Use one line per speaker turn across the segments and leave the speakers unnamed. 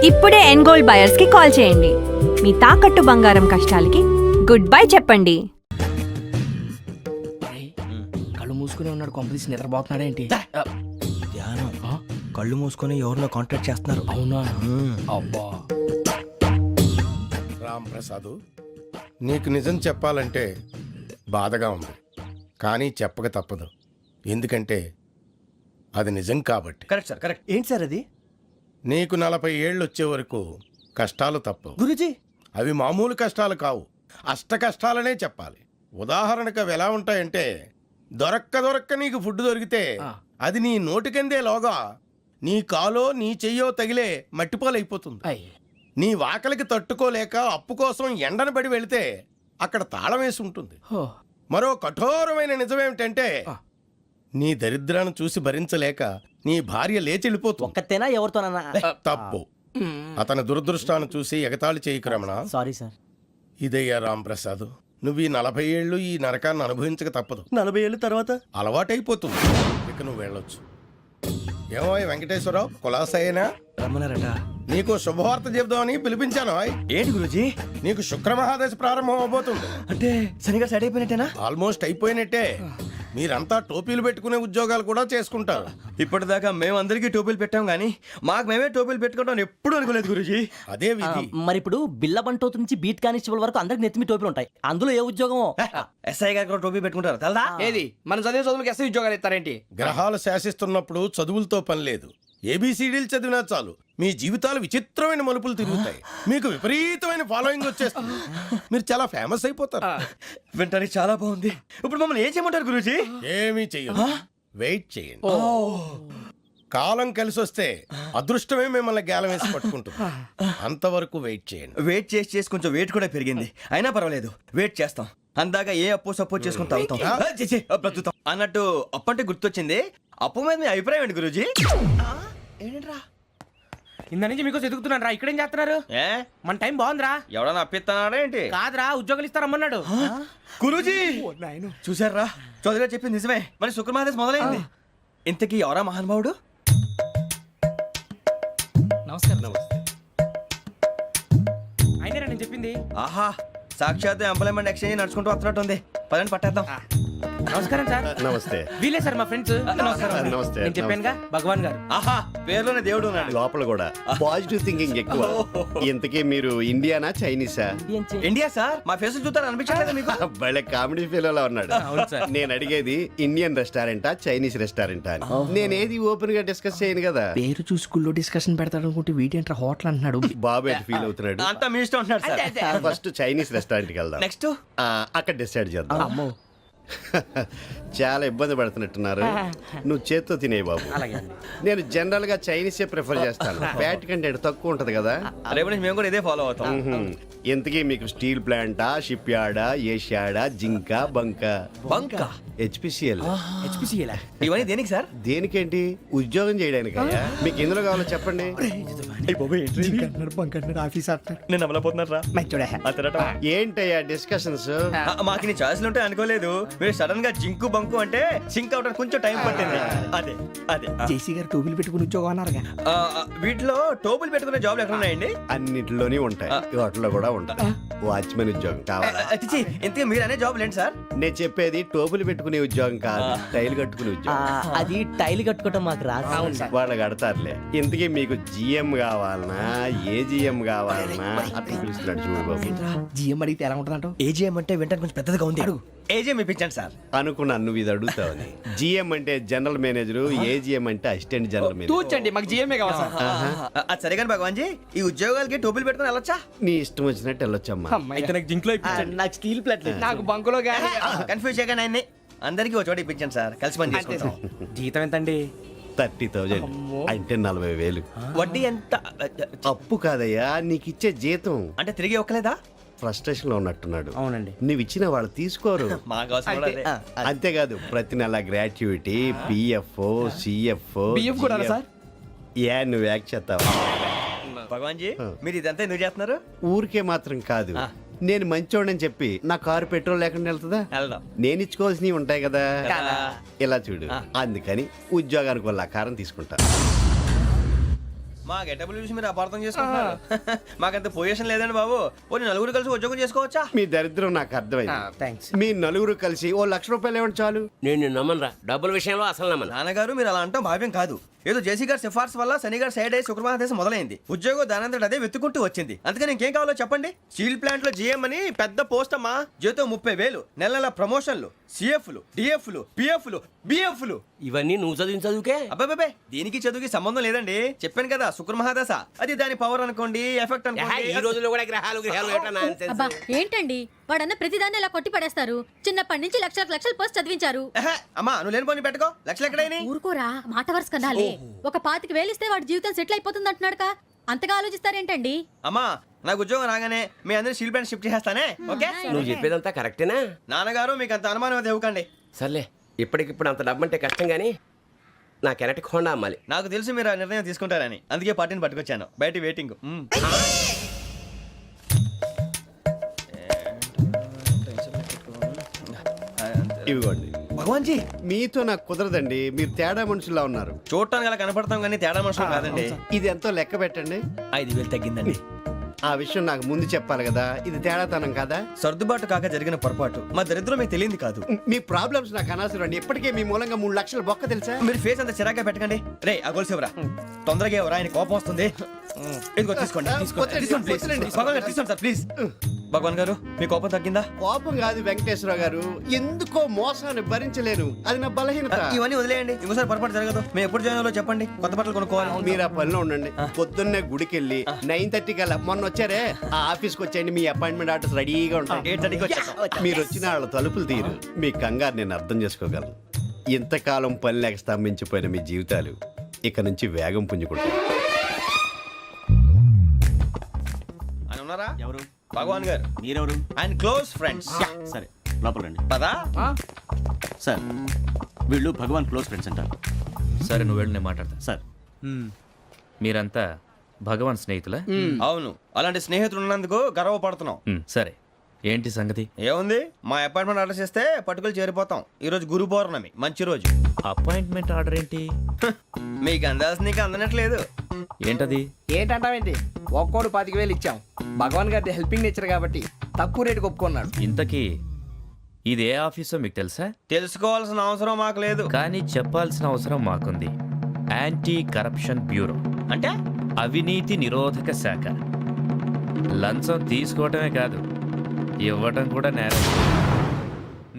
ఇప్పుడే ఎన్గోల్డ్ బయర్స్ కి కాల్ చేయండి. మీ తాకట్టు బంగారం కష్టాలకి గుడ్ బై చెప్పండి.
కళ్ళు మూసుకుని ఉన్నాడు, కొంపదీసి నిద్రపోతున్నాడేంటి?
ధ్యానం. కళ్ళు మూసుకొని ఎవరినో కాంటాక్ట్ చేస్తున్నారు.
అవునా? అబ్బా
రామ్ ప్రసాద్, నీకు నిజం చెప్పాలంటే బాధగా ఉంది, కానీ చెప్పక తప్పదు. ఎందుకంటే అది నిజం కాబట్టి.
Correct sir, correct. ఏంటి సార్ అది?
నీకు 40 ఏళ్ళు వచ్చే వరకు కష్టాలు తప్పవు
గురూజీ.
అవి మామూలు కష్టాలు కావు, అష్ట కష్టాలనే చెప్పాలి. ఉదాహరణకు అవి ఎలా ఉంటాయంటే, దొరక్క నీకు ఫుడ్ దొరికితే అది నీ నోటికందే లోగా నీ కాలో నీ చెయ్యో తగిలే మట్టిపాలైపోతుంది. నీ వాకలికి తట్టుకోలేక అప్పు కోసం ఎండను పడి వెళితే అక్కడ తాళం వేసి ఉంటుంది. మరో కఠోరమైన నిజమేమిటంటే, నీ దరిద్రాన్ని చూసి భరించలేక నీ భార్య లేచి వెళ్ళిపోతుంది.
ఒక్కతేనా ఎవరితోనన్నా?
తప్పు. అతని దురదృష్టాన్ని చూసి ఎగతాళి చేయకు రమణ.
Sorry sir.
ఇదయ్యా రాంప్రసాద్, నువ్వు ఈ 40 ఏళ్ళు ఈ నరకాన్ని అనుభవించక తప్పదు.
40 ఏళ్ళ తర్వాత
అలవాటైపోతుంది. ఇక నువ్వు వెళ్ళొచ్చు. ఏమో వెంకటేశ్వరరావు, కులాసైనా
రమ్మన్నారట.
నీకు శుభవార్త చెబుదామని పిలిపించాను.
ఏంటి గురూజీ?
నీకు శుక్రమహాదశ ప్రారంభం అవబోతుంది.
అంటే సరిగా సెట్ అయిపోయినట్టేనా?
ఆల్మోస్ట్ అయిపోయినట్టే. మీరంతా టోపీలు పెట్టుకునే ఉద్యోగాలు కూడా చేసుకుంటారు.
ఇప్పటిదాకా మేమందరికీ టోపీలు పెట్టాం గానీ మాకు మేమే టోపీలు పెట్టుకుంటాం ఎప్పుడు అనుకోలేదు గురూజీ.
అదే విధి.
మరి ఇప్పుడు బిల్ల బంటోతు నుంచి బీట్ కానిస్టేబుల్ వరకు అందరికి నెత్తిమి టోపీలు ఉంటాయి. అందులో ఏ ఉద్యోగం?
ఎస్ఐ గారు కూడా టోపీ పెట్టుకుంటారు తెలదా?
ఏది మన చదువులకు ఎస్ఐ ఉద్యోగాలు ఇస్తారేంటి?
గ్రహాలు శాసిస్తున్నప్పుడు చదువులతో పని లేదు. ఏబిసిడీలు చదివినా చాలు మీ జీవితాలు విచిత్రమైన మలుపులు తిరుగుతాయి. మీకు విపరీతమైన ఫాలోయింగ్ వచ్చేస్తుంది. మీరు చాలా ఫేమస్ అయిపోతారు.
వింటానికి చాలా బాగుంది. ఇప్పుడు మమ్మల్ని ఏం చేయమంటారు గురూజీ?
ఏమీ చెయ్యదు, వెయిట్ చేయండి. కాలం కలిసి వస్తే అదృష్టమే మిమ్మల్ని గేలం వేసి పట్టుకుంటుంది. అంతవరకు వెయిట్ చేయండి.
వెయిట్ చేసి కొంచెం వెయిట్ కూడా పెరిగింది. అయినా పర్వాలేదు, వెయిట్ చేస్తాం. అందాక ఏ అప్పు సపోర్ట్ చేసుకుని తాగుతాం అన్నట్టు. అప్పు అంటే గుర్తొచ్చింది. అప్పు మీద మీ అభిప్రాయం ఏంటి గురూజీ?
ఏంటరా ఇంత నుంచి మీకు ఎదుగుతున్నాను రా. ఇక్కడేం చేస్తున్నారు?
ఏ
మన టైం బాగుందిరా.
ఎవడన్నా అప్పిస్తున్నాడా ఏంటి?
కాదురా, ఉద్యోగాలు ఇస్తారమ్మన్నాడు
గురూజీ. చూసారా, చౌదరిగా చెప్పింది నిజమే. మరి శుక్రమహాదేశ్ మొదలైంది. ఇంతకీ ఎవరా మహానుభావుడు?
నమస్కారం. అయినా నేను చెప్పింది.
ఆహా, సాక్షాత్ ఎంప్లాయ్మెంట్ ఎక్స్చేంజ్ నడుచుకుంటూ వస్తున్నట్టు ఉంది. పదండి పట్టేద్దాం.
నమస్కారం సార్.
నమస్తే.
వీలే సార్ మా ఫ్రెండ్స్.
నమస్తే.
నేను చెప్పానుగా, భగవాన్ గారు.
ఆహా, పేర్లోనే దేవుడు ఉన్నాడు.
లోపల కూడా పాజిటివ్ థింకింగ్ ఎక్కువ. ఇంతకీ మీరు ఇండియానా చైనీసా?
India sir. మా ఫేస్ చూస్తారు అనిపించలేదు మీకు?
భలే కామెడీ ఫీల్ ఉన్నాడు. నేను అడిగేది ఇండియన్ రెస్టారెంటా చైనీస్ రెస్టారెంటా అని. నేనేది ఓపెన్ గా డిస్కస్ చేయను కదా.
పేరు చూసి స్కూల్లో డిస్కషన్ పెడతాడు అనుకుంటే వీటేంట్రా హోటల్ అంటున్నాడు.
బాబు ఎట్ ఫీల్ అవుతున్నాడు.
అంతా మీ ఇష్టం ఉంటున్నారు సార్.
ఫస్ట్ చైనీస్ రెస్టారెంట్ కి వెళ్దాం.
నెక్స్ట్
అక్కడ డిసైడ్ చేద్దాం. చాలా ఇబ్బంది పడుతున్నట్టున్నారు. నువ్వు చేత్తో తినే బాబు. నేను జనరల్ గా చైనీసే ప్రిఫర్ చేస్తాను. ఫ్యాట్ కంటెంట్ తక్కువ ఉంటది కదా.
రేపు నుంచి మేము కూడా ఇదే ఫాలో అవుతాం.
ఎంతకీ మీకు స్టీల్ ప్లాంటా, షిప్ యార్డా, ఏషియాడా, జింక, బంకా? హెచ్పిసిఎల్.
ఇవన్నీ దేనికి సార్?
దేనికేంటి? ఉద్యోగం చేయడానికి. మీకు ఎందులో కావాలో చెప్పండి.
నేను అమలపోతున్నారా?
ఏంటయ్యా డిస్కషన్స్?
మాకు నీ ఛాయిస్లు ఉంటాయి అనుకోలేదు. మీరు సడన్ గా జింకు బంకు అంటే సింక్ అవడానికి కొంచెం టైం పట్టింది. అదే అదే
జేసీ గారు టోపీలు పెట్టుకుని ఉద్యోగం అన్నారుగా.
వీటిలో టోపులు పెట్టుకునే జాబ్లు ఎక్కడ ఉన్నాయండి?
అన్నిటిలోనే ఉంటాయి, వాటిలో కూడా ఉంటాయి. వాచ్మెన్ ఉద్యోగం కావాలా?
ఇంతకీ మీరు అనే జాబ్ ఏంటి సార్?
నేను చెప్పేది టోపులు పెట్టుకునే ఉద్యోగం కాదు, టైల్ కట్టుకునే ఉద్యోగం.
అది టైల్ కట్టుకోవటం మాకు రాదు.
వాళ్ళు కడతారులే. ఇంతకీ మీకు జిఎం కావాలనా, ఏజిఎం కావాలనా? అట్లా పిలుస్తున్నాడు చూడు బాబు.
జిఎం అడిగితే ఎలా ఉంటుందంట?
ఏజిఎం అంటే వింటానికి కొంచెం పెద్దదిగా ఉంది. ఏజిఎం ఇప్పించండి సార్.
అనుకున్నాను నువ్వు ఇది అడుగుతావని. జిఎం అంటే జనరల్ మేనేజర్, ఏజిఎం అంటే అసిస్టెంట్ జనరల్ మేనేజర్.
తూచండి, మాకు జిఎంఏ కావాలి సార్.
అది సరే కానీ భగవాన్ జీ, ఈ ఉద్యోగాలకి టోపులు పెట్టుకుని వెళ్ళొచ్చా?
నీ ఇష్టం వచ్చినట్టు వెళ్ళొచ్చమ్మా.
అయితే నాకు జింక్లో
నాకు స్టీల్ ప్లేట్
నాకు బంకులో గానీ.
కన్ఫ్యూజ్ చేయగానే ఆయన్ని అందరికీ ఒక చోట ఇప్పించండి సార్. కలిసి పని చేసుకుంటాం.
జీతం ఎంతండి?
30,000 అంటే 40,000.
వడ్డీ ఎంత?
అప్పు కాదయ్యా, నీకు ఇచ్చే జీతం.
అంటే తిరిగి ఒక్కలేదా?
ఫ్రస్ట్రేషన్ లో ఉన్నట్టున్నాడు.
అవునండి.
నువ్వు ఇచ్చిన వాళ్ళు తీసుకోరు.
మాకు అవసరం కూడా అదే.
అంతేకాదు ప్రతి నెల గ్రాట్యుటీ, పిఎఫ్, సిఎఫ్.
బియ్యం కూడా సార్?
ఏ నువ్వు యాక్ట్ చేస్తావా?
భగవాన్ జీ, మీరు ఇదంతా ఎందుకు చేస్తున్నారు?
ఊరికే మాత్రం కాదు, నేను మంచోడని చెప్పి నా కారు పెట్రోల్ లేకుండా వెళ్తుందా?
వెళ్దాం.
నేను ఇచ్చుకోవాల్సినవి ఉంటాయి కదా. ఇలా చూడు, అందుకని ఉద్యోగానికి వాళ్ళ ఆకారం తీసుకుంటా.
మా గెటబుల్ చూసి మీరు అపార్థం చేసుకుంటున్నారు. మాకంత పొజిషన్ లేదండి బాబు. ఓ నలుగురు కలిసి ఉద్యోగం చేసుకోవచ్చా?
మీ దరిద్రం నాకు అర్థమైంది.
థ్యాంక్స్.
మీ నలుగురు కలిసి ఓ ₹1,00,000 ఇవ్వండి చాలు.
నేను నమ్మనరా, డబ్బుల విషయంలో అసలు నమ్మను.
నాన్నగారు మీరు అలా అంటాం భావ్యం కాదు. ఏదో జేసీ గారి సిఫార్సు వల్ల శని గారు సైడ్ అయ్యి శుక్రమహాదేశం మొదలైంది. ఉద్యోగం దానంతటి అదే వెతుకుంటూ వచ్చింది. అందుకని ఇంకేం కావాలో చెప్పండి. స్టీల్ ప్లాంట్ లో జీఎం అని పెద్ద పోస్ట్ అమ్మా. జీతం 30,000, నెల నెల ప్రమోషన్లు, సిఎఫ్లు, డిఎఫ్లు, పిఎఫ్లు, బిఎఫ్లు.
ఇవన్నీ నువ్వు చదివిన చదువుకే.
అబ్బాబే దీనికి చదువుకి సంబంధం లేదండి. చెప్పాను కదా శుక్రమహాదశ. అది దాని పవర్ అనుకోండి, ఎఫెక్ట్
ఈ
అనుకోండి.
రోజుల్లో కూడా గ్రహాలు ఏటా nonsense?
అబ్బా ఏంటండి వాడన్న ప్రతిదాన్ని ఇలా కొట్టి పడేస్తారు. చిన్నప్పటి నుంచి లక్షల పోస్ట్ చదివించారు.
ఎహె, అమ్మా నువ్వు లేని పోనీ పెట్టుకో. లక్షలు ఎక్కడైనా
ఊరుకోరా, మాట వరుస కదాలే. ఒక 25,000 ఇస్తే వాడి జీవితం సెటిల్ అయిపోతుంది అంటున్నాడుగా. అంతగా ఆలోచిస్తారేంటండి?
అమ్మా నాకు ఉద్యోగం రాగానే మీ అందరూ స్టీల్ ప్లాంట్ షిఫ్ట్ చేస్తానే. ఓకే
నువ్వు చెప్పేదంతా కరెక్టేనా?
నాన్నగారు మీకు అంత అనుమానం అది ఇవ్వకండి.
సర్లే, ఇప్పటికిప్పుడు అంత డబ్బు అంటే కష్టం కానీ నా కెనటిక్ హోండా అమ్మాలి.
నాకు తెలుసు మీరు ఆ నిర్ణయం తీసుకుంటారని, అందుకే పార్టీని పట్టుకొచ్చాను. బయట వెయిటింగ్.
ఇవ్వండి.
భగవాన్ జీ
మీతో నాకు కుదరదండి. మీరు తేడా మనుషుల్లా ఉన్నారు.
చూడటానికి అలా కనపడతాం కానీ తేడా మనుషులు కాదండి.
ఇది ఎంతో లెక్క పెట్టండి.
5,000 తగ్గిందండి.
ఆ విషయం నాకు ముందు చెప్పాలి కదా. ఇది తేడాతనం కదా.
సర్దుబాటు కాక జరిగిన పొరపాటు. మా దరిద్రం మీకు తెలియంది కాదు.
మీ ప్రాబ్లమ్స్ నాకు అనవసరం అండి. ఇప్పటికే మీ మూలంగా 3 లక్షలు బొక్క తెలుసా.
మీరు ఫేస్ అంత చిరాగ్గా పెట్టకండి. రే ఆ గొలుసు ఎవరా? తొందరగా ఎవరా? ఆయన కోపం వస్తుంది. ఇదిగో తీసుకోండి. తీసుకోండి, please. భగవాన్ గారు తీసుకోండి సార్ ప్లీజ్. భగవాన్ గారు మీ కోపం తగ్గిందా?
కోపం కాదు వెంకటేశ్వరరావు గారు, ఎందుకో మోసాన్ని భరించలేను. అది నా బలహీనత.
ఇవన్నీ వదిలేయండి. ఇంకోసారి పొరపాటు జరగదు. మేము ఎప్పుడు జాయిన్ అవ్వాలో చెప్పండి. కొత్త బట్టలు కొనుక్కోవాలి.
మీరు ఆ పనిలో ఉండండి. పొద్దున్నే గుడికి వెళ్ళి 9:30 కల్లా మొన్న వచ్చారే ఆ ఆఫీస్కి వచ్చేయండి. మీ అపాయింట్మెంట్ ఆర్డర్స్ రెడీగా ఉంటాయి.
8:30కి వచ్చేస్తాం.
మీరు వచ్చిన వాళ్ళ తలుపులు తీరు. మీ కంగారు నేను అర్థం చేసుకోగలను. ఇంతకాలం పని లేక స్తంభించిపోయిన మీ జీవితాలు ఇక నుంచి వేగం పుంజుకుంటాయి.
ఆయన ఉన్నారా?
ఎవరు?
భగవాన్ గారు.
మీరెవరు?
ఆయన క్లోజ్ ఫ్రెండ్స్.
సరే లోపల రండి.
పదా
సార్ వీళ్ళు భగవాన్ క్లోజ్ ఫ్రెండ్స్ అంటారు.
సరే నువ్వు వెళ్ళి నేను మాట్లాడతా.
సార్
మీరంతా భగవాన్ స్నేహితులా?
అవును, అలాంటి స్నేహితులు ఉన్నందుకు గర్వపడుతున్నాం.
సరే ఏంటి సంగతి?
ఏముంది, మా అపాయింట్మెంట్ ఆర్డర్ చేస్తే పట్టుకులు చేరిపోతాం. ఈ రోజు గురు పౌర్ణమి, మంచి రోజు.
అపాయింట్మెంట్ ఆర్డర్ ఏంటి?
మీకు అందాల్సిన నీకు అందనట్లేదు.
ఏంటది?
ఏంటంటావేంటి? ఒక్కోడు 25,000 ఇచ్చాం. భగవాన్ గారి హెల్పింగ్ నేచర్ కాబట్టి తక్కువ రేటుకి ఒప్పుకున్నాడు.
ఇంతకీ ఇది ఏ ఆఫీసో మీకు తెలుసా?
తెలుసుకోవాల్సిన అవసరం మాకు లేదు.
కానీ చెప్పాల్సిన అవసరం మాకుంది. యాంటీ కరప్షన్ బ్యూరో
అంటే
అవినీతి నిరోధక శాఖ. లంచం తీసుకోవటమే కాదు, ఇవ్వటం కూడా నేరం.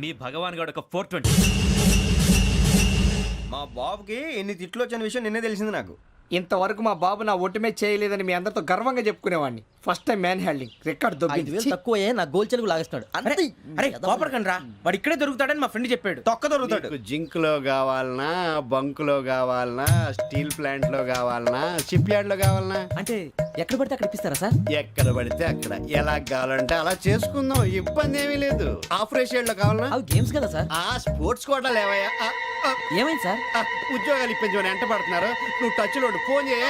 మీ భగవాన్ గారు ఒక 420.
మా బాబుకి ఎన్ని తిట్లు వచ్చిన విషయం నిన్నే తెలిసింది నాకు.
ఇంతవరకు మా బాబు నా ఒట్టుమే చేయలేదని మీ అందరితో గర్వంగా చెప్పుకునేవాడిని. First time man handing record
5,000 తక్కువే నా గోల్ చెలుగు లాగేస్తున్నాడు.
అరే కోపడకండి రా, వాడు ఇక్కడే దొరుకుతాడని మా ఫ్రెండ్ చెప్పాడు.
తొక్క దొరుకుతాడు.
మీకు జింక్ లో కావాలనా, బంక్ లో కావాలనా, స్టీల్ ప్లాంట్ లో కావాలనా, షిప్ యార్డ్ లో కావాలనా?
అంటే ఎక్కడ పడితే అక్కడ ఇప్పిస్తారా సార్?
ఎక్కడ పడితే అక్కడ, ఎలా కావాలంటే అలా చేసుకుందాం. ఇబ్బంది ఏమీ లేదు. ఆపరేషన్ లో కావాలనా?
అవి గేమ్స్ కదా సార్.
ఆ స్పోర్ట్స్ కోటా లేవయ్యా.
ఏమైంది సార్?
ఉద్యోగాలు ఇప్పించమని ఎంట పడుతున్నారు. నువ్వు టచ్ లో ఫోన్ చేయ.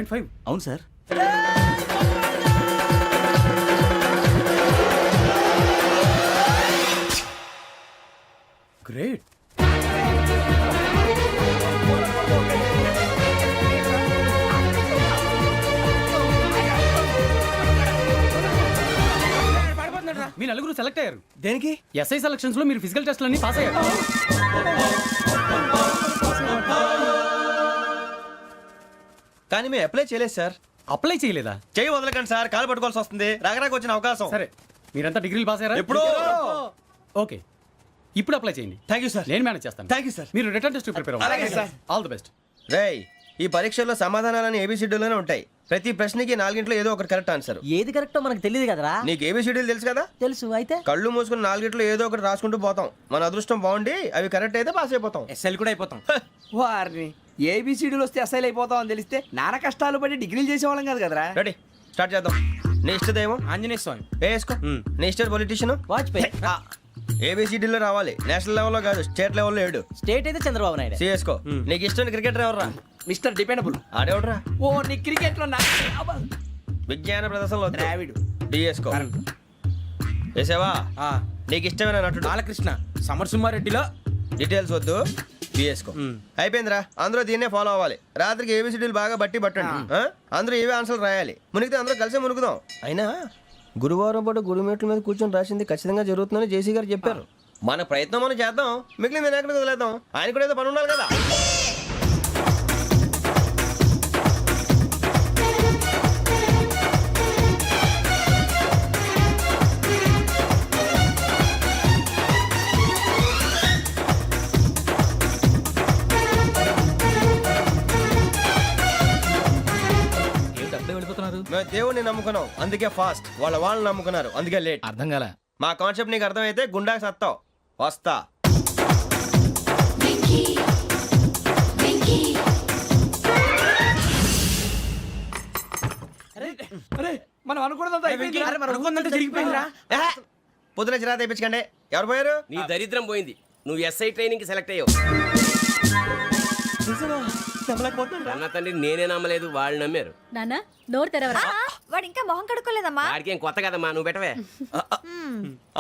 7.5.
అవును సార్.
గ్రేట్. మీ నలుగురు సెలెక్ట్ అయ్యారు.
దేనికి?
ఎస్ఐ సెలక్షన్స్ లో మీరు ఫిజికల్ టెస్ట్ అన్ని పాస్ అయ్యారు.
కానీ మేము అప్లై చేయలేదు సార్.
అప్లై చేయలేదా?
చేయి వదలకండి సార్, కాలు పట్టుకోవాల్సి వస్తుంది. రాగరాకు వచ్చిన అవకాశం.
సరే, మీరంతా డిగ్రీలు పాస్ అయ్యారా?
ఎప్పుడో.
ఓకే, ఇప్పుడు అప్లై చేయండి.
Thank you sir.
నేను మేనేజ్ చేస్తాను.
Thank you sir.
మీరు రిటర్న్ టెస్ట్ ప్రిపేర్
అలాగే
అవ్వండి.
సార్.
All the best.
రేయ్, ఈ పరీక్షల్లో సమాధానాలని ఏబిసిడ్యూల్లోనే ఉంటాయి. ప్రతి ప్రశ్నకి 4 ఏదో ఒకటి కరెక్ట్ ఆన్సర్.
ఏది కరెక్టో మనకు తెలియదు కదరా.
నీకు ఏబిసిడ్యూల్ తెలుసు కదా?
తెలుసు. అయితే
కళ్ళు మూసుకుని 4 ఏదో ఒకటి రాసుకుంటూ పోతాం. మన అదృష్టం బాగుండి అవి కరెక్ట్ అయితే పాస్ అయిపోతాం.
ఎస్ఎల్ కూడా అయిపోతాం. వారిని ఏబిసిడీలు వస్తే ఎస్ఐలు అయిపోతాం అని తెలిస్తే నాన్న కష్టాలు పడి డిగ్రీలు చేసేవాళ్ళం కాదు కదరా.
రెడీ, స్టార్ట్ చేద్దాం. నీ ఇష్టదేమో
ఆంజనేయ స్వామి.
వేసుకో. నీ ఇష్ట పొలిటీషియన్
వాజ్పేయి.
ఏబిసిడీలో రావాలి. నేషనల్ లెవెల్లో కాదు, స్టేట్ లెవెల్లో 7.
స్టేట్ అయితే చంద్రబాబు నాయుడు.
సిఎస్కో. నీకు ఇష్టం క్రికెటర్ ఎవర్రా?
Mister dependable.
ఆడేవడరా?
ఓ నీ క్రికెట్ లో
విజ్ఞాన ప్రదర్శనలో
ద్రావిడు.
డిఎస్కో. వేసావా? నీకు ఇష్టమైన నటుడు?
బాలకృష్ణ. సమర్సుమారెడ్డిలో
డీటెయిల్స్ వద్దు, బిఎస్కో. అయిపోయిందిరా, అందరూ దీన్నే ఫాలో అవ్వాలి. రాత్రికి ఏబిసిడీలు బాగా బట్టి పట్టండి. అందరూ ఏవే ఆన్సర్లు రాయాలి. మునిగితే అందరూ కలిసే మునుగుదాం. అయినా గురువారం పాటు గురుమేట్ల మీద కూర్చొని రాసింది ఖచ్చితంగా జరుగుతుందని జేసీ గారు చెప్పారు. మన ప్రయత్నం మనం చేద్దాం, మిగిలింది నేను ఎక్కడికి వదిలేద్దాం. ఆయన కూడా ఏదో పని ఉండాలి కదా. మేము దేవుడిని నమ్ముకున్నాం, అందుకే ఫాస్ట్. వాళ్ళని నమ్ముకున్నారు, అందుకే లేట్.
అర్థం కాల.
మా కాన్సెప్ట్ నీకు అర్థమైతే గుండా సత్తావు. వస్తా.
మనం అనుకున్నదంతా జరిగిపోయిందిరా.
పొద్దున చిరా తెప్పించకండి. ఎవరు పోయారు?
నీ దరిద్రం పోయింది. నువ్వు ఎస్ఐ ట్రైనింగ్ కి సెలెక్ట్ అయ్యావు. అన్న తండ్రి నేనే నమ్మలేదు, వాళ్ళు నమ్మారు.
నాన్న నోరు తెరవరా.
వాడు ఇంకా మొహం కడుక్కోలేదమ్మా.
వాడికి ఏం కొత్త కదమ్మా, నువ్వు పెట్టవే.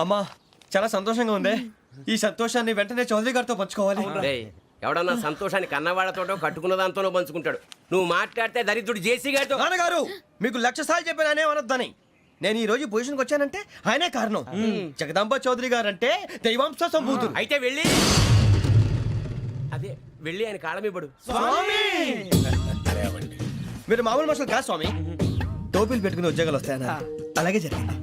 అమ్మా, చాలా సంతోషంగా ఉంది. ఈ సంతోషాన్ని వెంటనే చౌదరి గారితో పంచుకోవాలి.
రేయ్, ఎవడన్నా సంతోషాన్ని కన్నవాళ్లతోటో కట్టుకున్న దాంతోనో పంచుకుంటాడు. నువ్వు మాట్లాడితే దరిద్రుడు జేసీ గారితో.
నాన్నగారు, మీకు 1,00,000 సార్లు చెప్పానే అనొద్దని. నేను ఈ రోజు పొజిషన్కి వచ్చానంటే ఆయనే కారణం. జగదాంబ చౌదరి గారు అంటే దైవాంశ సంభూతుడు.
అయితే వెళ్ళి ఆయన కాళ్ళమివ్వడు.
మీరు మామూలు మనుషులు కాదు స్వామి. టోపీలు పెట్టుకుని ఉద్యోగాలు వస్తాయన్నారు, అలాగే జరిగింది.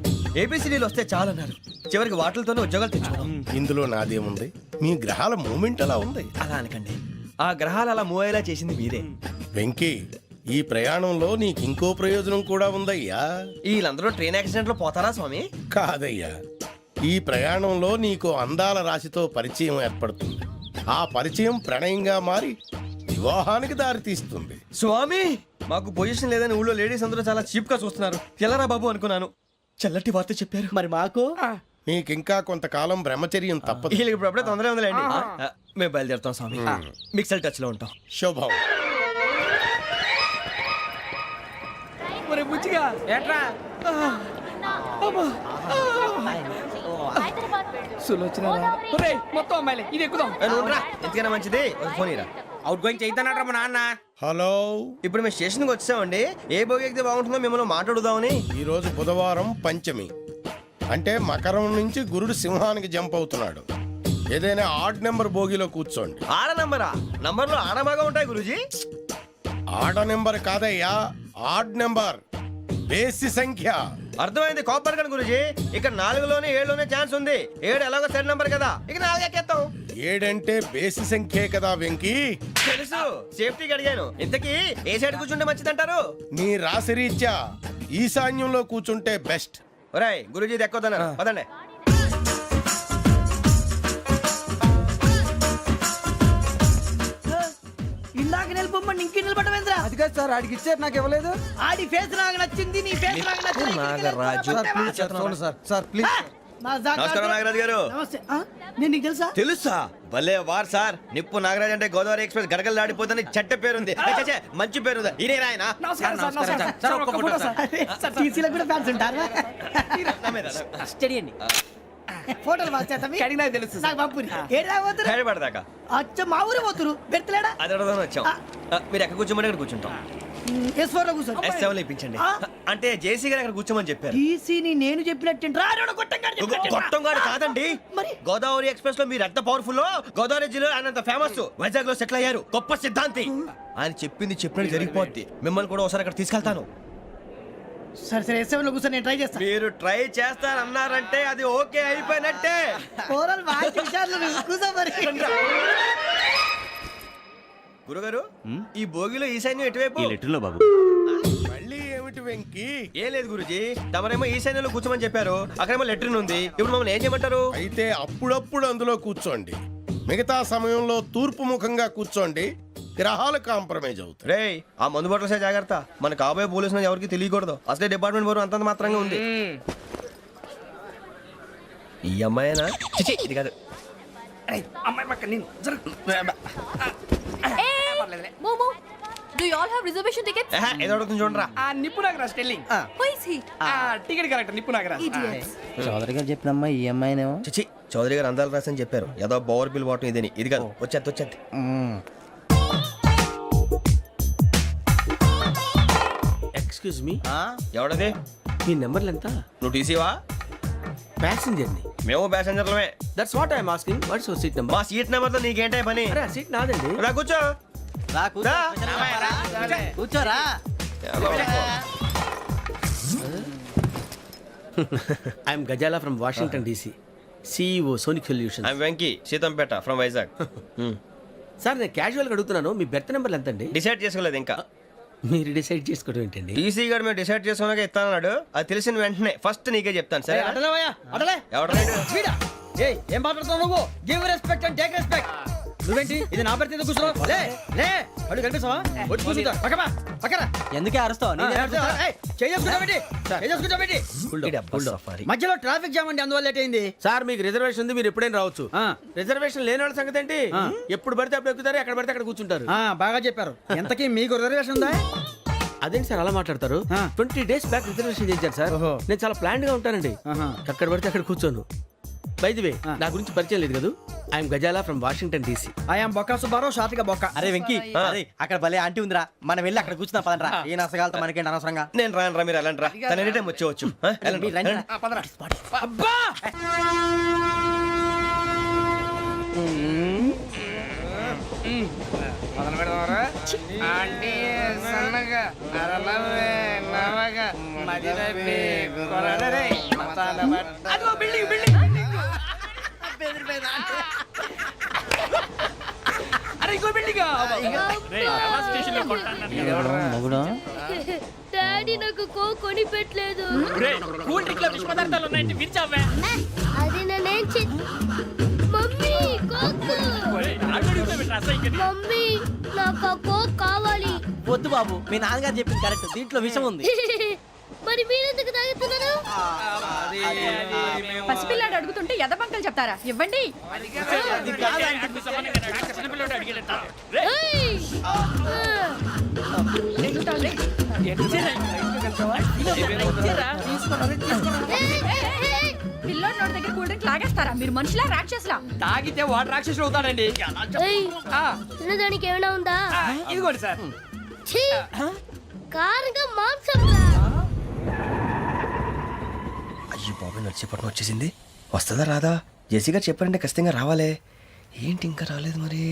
ఏబిసిడీలు వస్తే చాలన్నారు, చివరికి వాటిలతోనే ఉద్యోగాలు తెచ్చుకున్నాం.
ఇందులో నాదేముంది? మీ గ్రహాల మూమెంట్ అలా ఉంది.
అలా అనకండి, ఆ గ్రహాలు అలా మూవ్ అయ్యేలా చేసింది మీరే.
వెంకీ, ఈ ప్రయాణంలో నీకు ఇంకో ప్రయోజనం కూడా ఉందయ్యా.
వీళ్ళందరూ ట్రైన్ యాక్సిడెంట్ లో పోతారా స్వామి?
కాదయ్యా, ఈ ప్రయాణంలో నీకు అందాల రాశితో పరిచయం ఏర్పడుతుంది. ఆ పరిచయం ప్రణయంగా మారి వివాహానికి దారితీస్తుంది.
స్వామి, మాకు పొజిషన్ లేదని ఊళ్ళో లేడీస్ అందరూ చాలా చీప్ గా చూస్తున్నారు. ఎలారా బాబు అనుకున్నాను. చల్లటి వార్త చెప్పారు.
మరి మాకు
నీకింకా కొంతకాలం బ్రహ్మచర్యం తప్పదు.
వీళ్ళకి ఇప్పుడు అప్పుడే తొందరగా ఉందిలేండి. మేము బయలుదేరుతాం స్వామి. మిక్సెల్ టచ్ లో ఉంటాం.
శుభం.
మరి బుచ్చిగా ఏట్రా సులోచన మొత్తం అమ్మాయిలే, ఇది ఎక్కుదాం.
ఎందుకైనా మంచిది, ఫోన్ ఇరా.
అవుట్ గోయింగ్ చేద్దానట్రా మా నాన్న.
హలో,
ఇప్పుడు మేము స్టేషన్కి వచ్చామండి. ఏ బోగి ఎక్కితే బాగుంటుందో మిమ్మల్ని మాట్లాడుదామని.
ఈరోజు బుధవారం పంచమి, అంటే మకరం నుంచి గురుడు సింహానికి జంప్ అవుతున్నాడు. ఏదైనా ఆడ్ నెంబర్ బోగిలో కూర్చోండి.
ఆడ నంబరా? నంబర్లో ఆడబాగా ఉంటాయి గురూజీ.
ఆడ నెంబర్ కాదయ్యా, ఆడ్ నెంబర్, బేసి సంఖ్య.
అర్థమైంది, కాపర్ కానీ గురూజీ. ఇక్కడ 4లోనే 7లోనే ఛాన్స్ ఉంది. 7 ఎలాగో సెడ్ నంబర్ కదా, ఇక 4 ఎక్కేస్తాం.
7 అంటే బేసి సంఖ్యే కదా వెంకీ.
తెలుసు, సేఫ్టీకి అడిగాను. ఇంతకీ ఏ సైడ్ కూర్చుంటే మంచిదంటారు?
నీ రాశి రీత్యా ఈశాన్యంలో కూర్చుంటే బెస్ట్.
ఒరాయ్, గురూజీ దెక్కొద్దన్నారు, పదండి.
ఇందాక నిలబొమ్మని ఇంకే నిలబడమేంద్రా?
అది కాదు సార్, ఆడికి ఇచ్చారు, నాకు ఇవ్వలేదు.
ఆడి ఫేస్ నాకు నచ్చింది, నీ ఫేస్ నాకు నచ్చింది.
Nagaraju,
sir please.
నమస్కారం నాగరాజ్ గారు.
నేను నీకు తెలుసా?
తెలుసా? భలే వార్ సార్. నిప్పు నాగరాజ్ అంటే గోదావరి ఎక్స్ప్రెస్ గడగలు దాడిపోతుంది చెట్ట పేరుంది. ఛే, మంచి పేరుంది. ఇదే ఆయన
టీసీలో కూడా ఫ్యాన్స్ ఉంటారా? స్టడీ అండి. ఫోటోలు
కడిగినా తెలుసు
నాకు పంపుని ఏడా పోతురు?
హైదరాబాద్దాకా.
అచ్చ మా ఊరు పోతురు పెడతలేడా?
అది అడగదామని వచ్చాం. మీరు ఎక్కడ కూర్చోమని అక్కడ కూర్చుంటాం.
S4 లో కూర్చో.
S7 లో ఇప్పించండి. అంటే జేసీ గారు అక్కడ కూర్చోమని చెప్పారు.
టీసీని నేను చెప్పినట్టు
గొట్టంగాడు కాదండి.
మరి?
గోదావరి ఎక్స్ప్రెస్ లో మీరు ఎంత పవర్ఫుల్, గోదావరి జిల్లా ఆయన ఫేమస్. వైజాగ్ లో సెటిల్ అయ్యారు. గొప్ప సిద్ధాంతి. ఆయన చెప్పింది చెప్పినట్టు జరిగిపోద్ది. మిమ్మల్ని కూడా ఒకసారి అక్కడ తీసుకెళ్తాను.
సరే సరే S7 లో కూర్చొని నేను ట్రై చేస్తాను.
మీరు ట్రై చేస్తారన్నారంటే అది ఓకే అయిపోయినట్టే.
ఓవరాల్ బాగా విషయాలు కూర్చో మరి.
గురుగారు ఈ భోగిలో ఈశాన్యం ఎటువైపు?
ఈ లెటర్లో బాబు.
మళ్ళీ ఏమిటి వెంకీ?
ఏం లేదు గురుజీ, తమరేమో ఈశాన్యంలో కూర్చోమని చెప్పారు. అక్కడేమో లెటర్ ఉంది. ఇప్పుడు మమ్మల్ని ఏం చేయమంటారు?
అయితే అప్పుడప్పుడు అందులో కూర్చోండి, మిగతా సమయంలో తూర్పు ముఖంగా కూర్చోండి. గ్రహాలు కాంప్రమైజ్ అవుతాయి.
రే ఆ మందు బాటలసే జాగ్రత్త. మన కాబోయే పోలీసులు ఎవరికి తెలియకూడదు. అసలే డిపార్ట్మెంట్ బోరు అంతంత మాత్రంగా ఉంది. ఈ అమ్మాయినా? చిచి, ఇది కాదు.
అమ్మాయి పక్క నేను
మోమో do you all have reservation tickets?
ఏదో అడుగుతుంది చూడరా.
ఆ Nippu Nagaraj telling
who is he?
Ticket correct Nippu Nagaraj.
Chowdary గారు చెప్పినమ్మా ఈ అమ్మాయినేమో.
చిచి, చౌదరి గారు అందాలు రాసని చెప్పారు. ఏదో బోర్ బిల్ బాటం ఇదని. ఇది కాదు. వచ్చేది.
Excuse me,
ఎవడది?
మీ నెంబర్లు ఎంత?
నువ్వు టీసీవా?
ప్యాసింజర్ ని.
మేము ప్యాసెంజర్లమే.
That's what I'm asking. What's your seat number?
మా సీట్ నెంబర్ తో నీకేంటే పని?
అరే ఆ సీట్ నాదండి.
రా కూర్చో. రా.
కూర్చోరా.
I'm Gazala from Washington DC, CEO Sonic Solution.
I'm Venky, Seethampeta from Vizag.
Sir నేను క్యాజువల్గా అడుగుతున్నాను, మీ బెర్త్ నెంబర్లు ఎంత అండి?
డిసైడ్ చేసుకోలేదు ఇంకా.
మీరు డిసైడ్ చేసుకోవడం ఏంటండి?
టీసీ గారు మేము డిసైడ్ చేసుకున్నాక ఇస్తానన్నాడు. అది తెలిసిన వెంటనే ఫస్ట్ నీకే చెప్తాను. సరే
ఏం మాట్లాడుతున్నావు నువ్వు? Give respect and take respect. నువ్వేంటి ఇది నా పరిస్థితి కూర్చున్నావు? అడుగు కనిపిస్తావా? వచ్చి కూర్చుంటా. పక్కరా. ఎందుకే అరుస్తావు? మధ్యలో ట్రాఫిక్ జామ్ అండి, అందువల్ల లేట్ అయింది.
సార్ మీకు రిజర్వేషన్ ఉంది, మీరు ఎప్పుడైనా రావచ్చు. రిజర్వేషన్ లేని వాళ్ళ సంగతి ఏంటి? ఎప్పుడు పడితే అప్పుడు ఎక్కుతారు, ఎక్కడ పడితే అక్కడ కూర్చుంటారు.
బాగా చెప్పారు. ఎంతకీ మీకు రిజర్వేషన్ ఉందా?
అదేంటి సార్ అలా మాట్లాడతారు? 20 days బ్యాక్ రిజర్వేషన్ చేశారు సార్. నేను చాలా ప్లాన్డ్ గా ఉంటానండి. అక్కడ పడితే అక్కడ కూర్చోను. బై ది వే, నా గురించి పరిచయం లేదు కదా. I'm Gazala from Washington DC.
I'm Bokka Subbarao, షాతిక బొక్క. అరే వెంకీ, అక్కడ భలే ఆంటీ ఉందిరా, మనం వెళ్ళి అక్కడ కూర్చున్నా పదండ్రా. ఏ నసగాలతో మనకేంటి అనవసరంగా.
నేను రాను రా, మీరు వెళ్ళండి రా. తన ఎనీ టైం వచ్చేవచ్చు.
అబ్బా మొదలు పెడదామరా? ఆంటీ సన్నగా అరలవే నవగా మదిరపి కొరడరే మసాలా అదిగో బిల్డింగ్. అరే ఇంకో బిల్డింగ్.
డాడీ నాకు కొని పెట్టలేదు.
కూల్ డ్రింక్ లో విష పదార్థాలు ఉన్నాయంటే విరిచావే.
అది నేనేం మమ్మీ కోక్. మమ్మీ నాకు ఆ కోక్ కావాలి.
వద్దు బాబు, మీ నాన్నగారు చెప్పింది కరెక్ట్, దీంట్లో విషయం ఉంది.
మరి మీరెందుకు తాగుతున్నారు?
పసిపిల్లాడు అడుగుతుంటే ఎదబంకలు చెప్తారా? ఇవ్వండి.
ఏయ్!
పిల్లోడి నోటి దగ్గర కూల్ డ్రింక్ లాగేస్తారా? మీరు మనుషులా రాక్షసులా?
తాగితే వాడు రాక్షసుడు అవుతాడండి.
ఏయ్!
ఆ,
తినడానికి ఏమైనా ఉందా?
ఇదిగోండి సార్.
ఛీ! కారంగా మాంసం.
అయ్యో బాబాయ్, నడిచేపట్నం వచ్చేసింది. వస్తుందా రాదా? జేసీ గారు చెప్పారంటే ఖచ్చితంగా రావాలే. ఏంటి ఇంకా రాలేదు మరి?